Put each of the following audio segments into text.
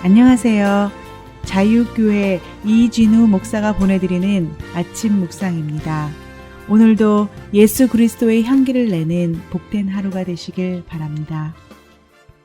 안녕하세요. 자유교회 이진우 목사가 보내드리는 아침 묵상입니다. 오늘도 예수 그리스도의 향기를 내는 복된 하루가 되시길 바랍니다.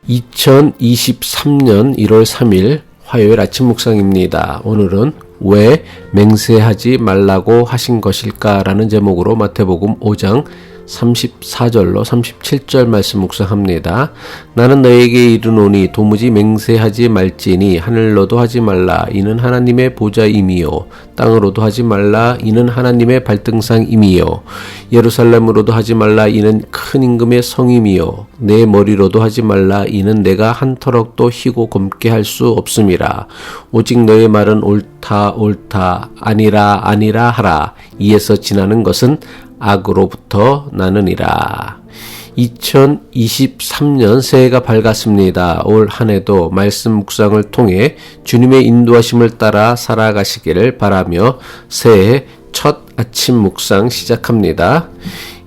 2023년 1월 3일 화요일 아침 묵상입니다. 오늘은 왜 맹세하지 말라고 하신 것일까라는 제목으로 마태복음 5장 34절로 37절 말씀 묵상합니다. 나는 너에게 이르노니 도무지 맹세하지 말지니 하늘로도 하지 말라 이는 하나님의 보좌임이요 땅으로도 하지 말라 이는 하나님의 발등상임이요 예루살렘으로도 하지 말라 이는 큰 임금의 성임이요 내 머리로도 하지 말라 이는 내가 한 터럭도 희고 검게 할 수 없음이라. 오직 너의 말은 옳다 옳다 아니라 아니라 하라. 이에서 지나는 것은 악으로부터 나느니라. 2023년 새해가 밝았습니다. 올 한 해도 말씀 묵상을 통해 주님의 인도하심을 따라 살아가시기를 바라며 새해 첫 아침 묵상 시작합니다.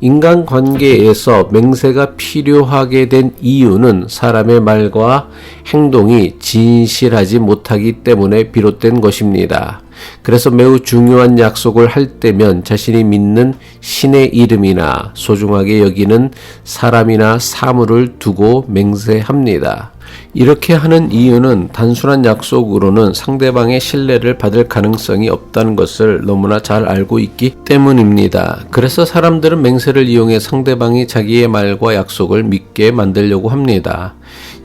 인간관계에서 맹세가 필요하게 된 이유는 사람의 말과 행동이 진실하지 못하기 때문에 비롯된 것입니다. 그래서 매우 중요한 약속을 할 때면 자신이 믿는 신의 이름이나 소중하게 여기는 사람이나 사물을 두고 맹세합니다. 이렇게 하는 이유는 단순한 약속으로는 상대방의 신뢰를 받을 가능성이 없다는 것을 너무나 잘 알고 있기 때문입니다. 그래서 사람들은 맹세를 이용해 상대방이 자기의 말과 약속을 믿게 만들려고 합니다.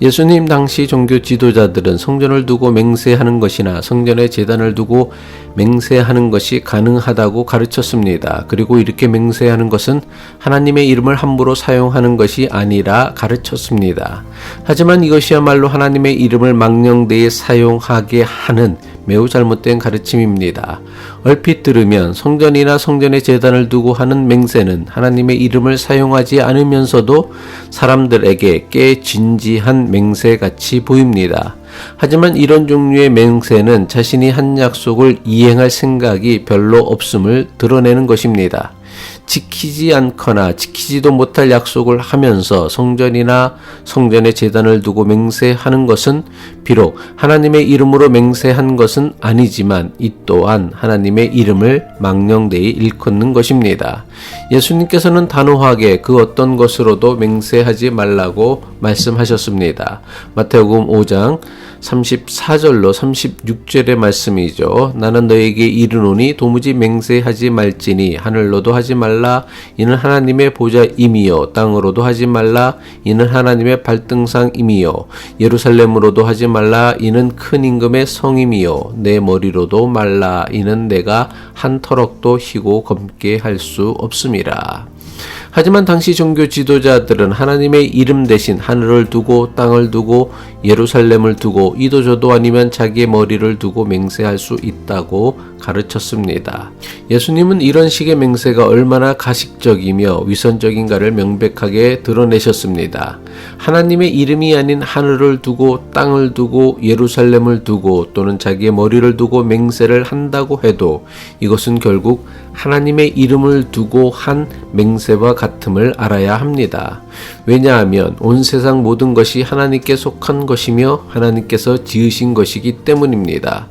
예수님 당시 종교 지도자들은 성전을 두고 맹세하는 것이나 성전의 제단을 두고 맹세하는 것이 가능하다고 가르쳤습니다. 그리고 이렇게 맹세하는 것은 하나님의 이름을 함부로 사용하는 것이 아니라 가르쳤습니다. 하지만 이것이야말로 하나님의 이름을 망령되이 사용하게 하는 매우 잘못된 가르침입니다. 얼핏 들으면 성전이나 성전의 제단을 두고 하는 맹세는 하나님의 이름을 사용하지 않으면서도 사람들에게 꽤 진지한 맹세같이 보입니다. 하지만 이런 종류의 맹세는 자신이 한 약속을 이행할 생각이 별로 없음을 드러내는 것입니다. 지키지 않거나 지키지도 못할 약속을 하면서 성전이나 성전의 제단을 두고 맹세하는 것은 비록 하나님의 이름으로 맹세한 것은 아니지만 이 또한 하나님의 이름을 망령되이 일컫는 것입니다. 예수님께서는 단호하게 그 어떤 것으로도 맹세하지 말라고 말씀하셨습니다. 마태복음 5장 34절로 36절의 말씀이죠. 나는 너에게 이르노니 도무지 맹세하지 말지니 하늘로도 하지 말라 이는 하나님의 보좌임이요 땅으로도 하지 말라 이는 하나님의 발등상임이요 예루살렘으로도 하지 말라 이는 큰 임금의 성임이요 내 머리로도 말라 이는 내가 한 터럭도 희고 검게 할 수 없음이라. 하지만 당시 종교 지도자들은 하나님의 이름 대신 하늘을 두고 땅을 두고 예루살렘을 두고 이도저도 아니면 자기의 머리를 두고 맹세할 수 있다고 가르쳤습니다. 예수님은 이런 식의 맹세가 얼마나 가식적이며 위선적인가를 명백하게 드러내셨습니다. 하나님의 이름이 아닌 하늘을 두고 땅을 두고 예루살렘을 두고 또는 자기의 머리를 두고 맹세를 한다고 해도 이것은 결국 하나님의 이름을 두고 한 맹세와 같음을 알아야 합니다. 왜냐하면 온 세상 모든 것이 하나님께 속한 것이며 하나님께서 지으신 것이기 때문입니다.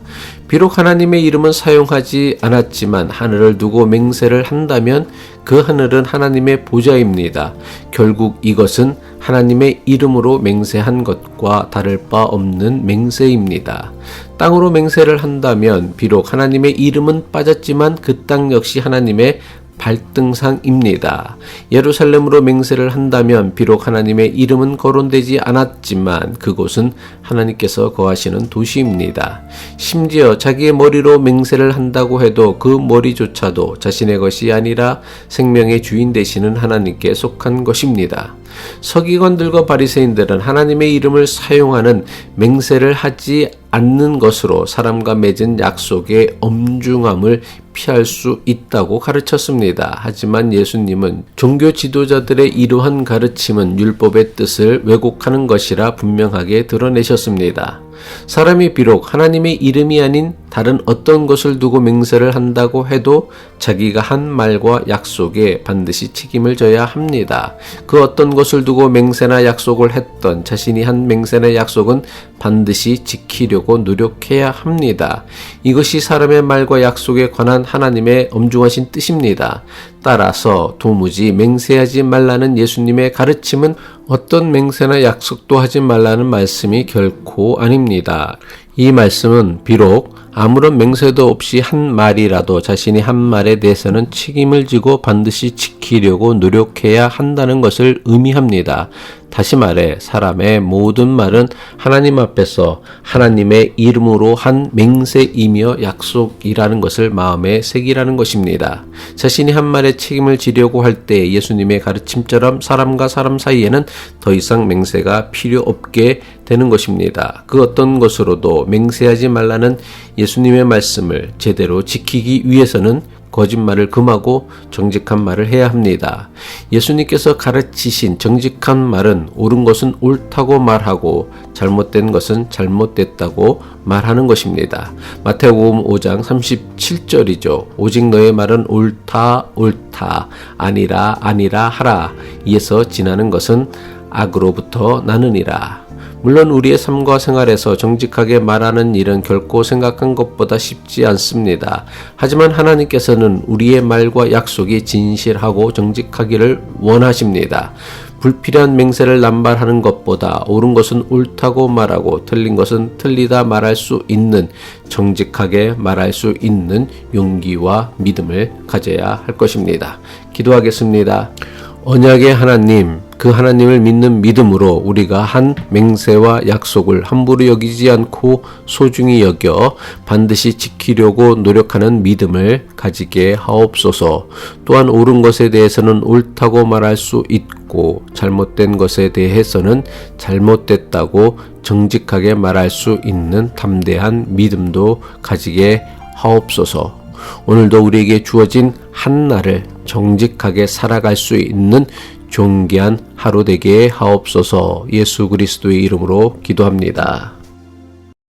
비록 하나님의 이름은 사용하지 않았지만 하늘을 두고 맹세를 한다면 그 하늘은 하나님의 보좌입니다. 결국 이것은 하나님의 이름으로 맹세한 것과 다를 바 없는 맹세입니다. 땅으로 맹세를 한다면 비록 하나님의 이름은 빠졌지만 그 땅 역시 하나님의 발등상입니다. 예루살렘으로 맹세를 한다면 비록 하나님의 이름은 거론되지 않았지만 그곳은 하나님께서 거하시는 도시입니다. 심지어 자기의 머리로 맹세를 한다고 해도 그 머리조차도 자신의 것이 아니라 생명의 주인 되시는 하나님께 속한 것입니다. 서기관들과 바리새인들은 하나님의 이름을 사용하는 맹세를 하지 않는 것으로 사람과 맺은 약속의 엄중함을 피할 수 있다고 가르쳤습니다. 하지만 예수님은 종교 지도자들의 이러한 가르침은 율법의 뜻을 왜곡하는 것이라 분명하게 드러내셨습니다. 사람이 비록 하나님의 이름이 아닌 다른 어떤 것을 두고 맹세를 한다고 해도 자기가 한 말과 약속에 반드시 책임을 져야 합니다. 그 어떤 것을 두고 맹세나 약속을 했던 자신이 한 맹세나 약속은 반드시 지키려고 노력해야 합니다. 이것이 사람의 말과 약속에 관한 하나님의 엄중하신 뜻입니다. 따라서 도무지 맹세하지 말라는 예수님의 가르침은 어떤 맹세나 약속도 하지 말라는 말씀이 결코 아닙니다. 이 말씀은 비록 아무런 맹세도 없이 한 말이라도 자신이 한 말에 대해서는 책임을 지고 반드시 지키려고 노력해야 한다는 것을 의미합니다. 다시 말해 사람의 모든 말은 하나님 앞에서 하나님의 이름으로 한 맹세이며 약속이라는 것을 마음에 새기라는 것입니다. 자신이 한 말에 책임을 지려고 할 때 예수님의 가르침처럼 사람과 사람 사이에는 더 이상 맹세가 필요 없게 되는 것입니다. 그 어떤 것으로도 맹세하지 말라는 예수님의 말씀을 제대로 지키기 위해서는 거짓말을 금하고 정직한 말을 해야 합니다. 예수님께서 가르치신 정직한 말은 옳은 것은 옳다고 말하고 잘못된 것은 잘못됐다고 말하는 것입니다. 마태복음 5장 37절이죠. 오직 너의 말은 옳다 옳다 아니라 아니라 하라. 이에서 지나는 것은 악으로부터 나느니라. 물론 우리의 삶과 생활에서 정직하게 말하는 일은 결코 생각한 것보다 쉽지 않습니다. 하지만 하나님께서는 우리의 말과 약속이 진실하고 정직하기를 원하십니다. 불필요한 맹세를 남발하는 것보다 옳은 것은 옳다고 말하고 틀린 것은 틀리다 말할 수 있는 정직하게 말할 수 있는 용기와 믿음을 가져야 할 것입니다. 기도하겠습니다. 언약의 하나님, 그 하나님을 믿는 믿음으로 우리가 한 맹세와 약속을 함부로 여기지 않고 소중히 여겨 반드시 지키려고 노력하는 믿음을 가지게 하옵소서. 또한 옳은 것에 대해서는 옳다고 말할 수 있고 잘못된 것에 대해서는 잘못됐다고 정직하게 말할 수 있는 담대한 믿음도 가지게 하옵소서. 오늘도 우리에게 주어진 한 날을 정직하게 살아갈 수 있는 존귀한 하루 되게 하옵소서. 예수 그리스도의 이름으로 기도합니다.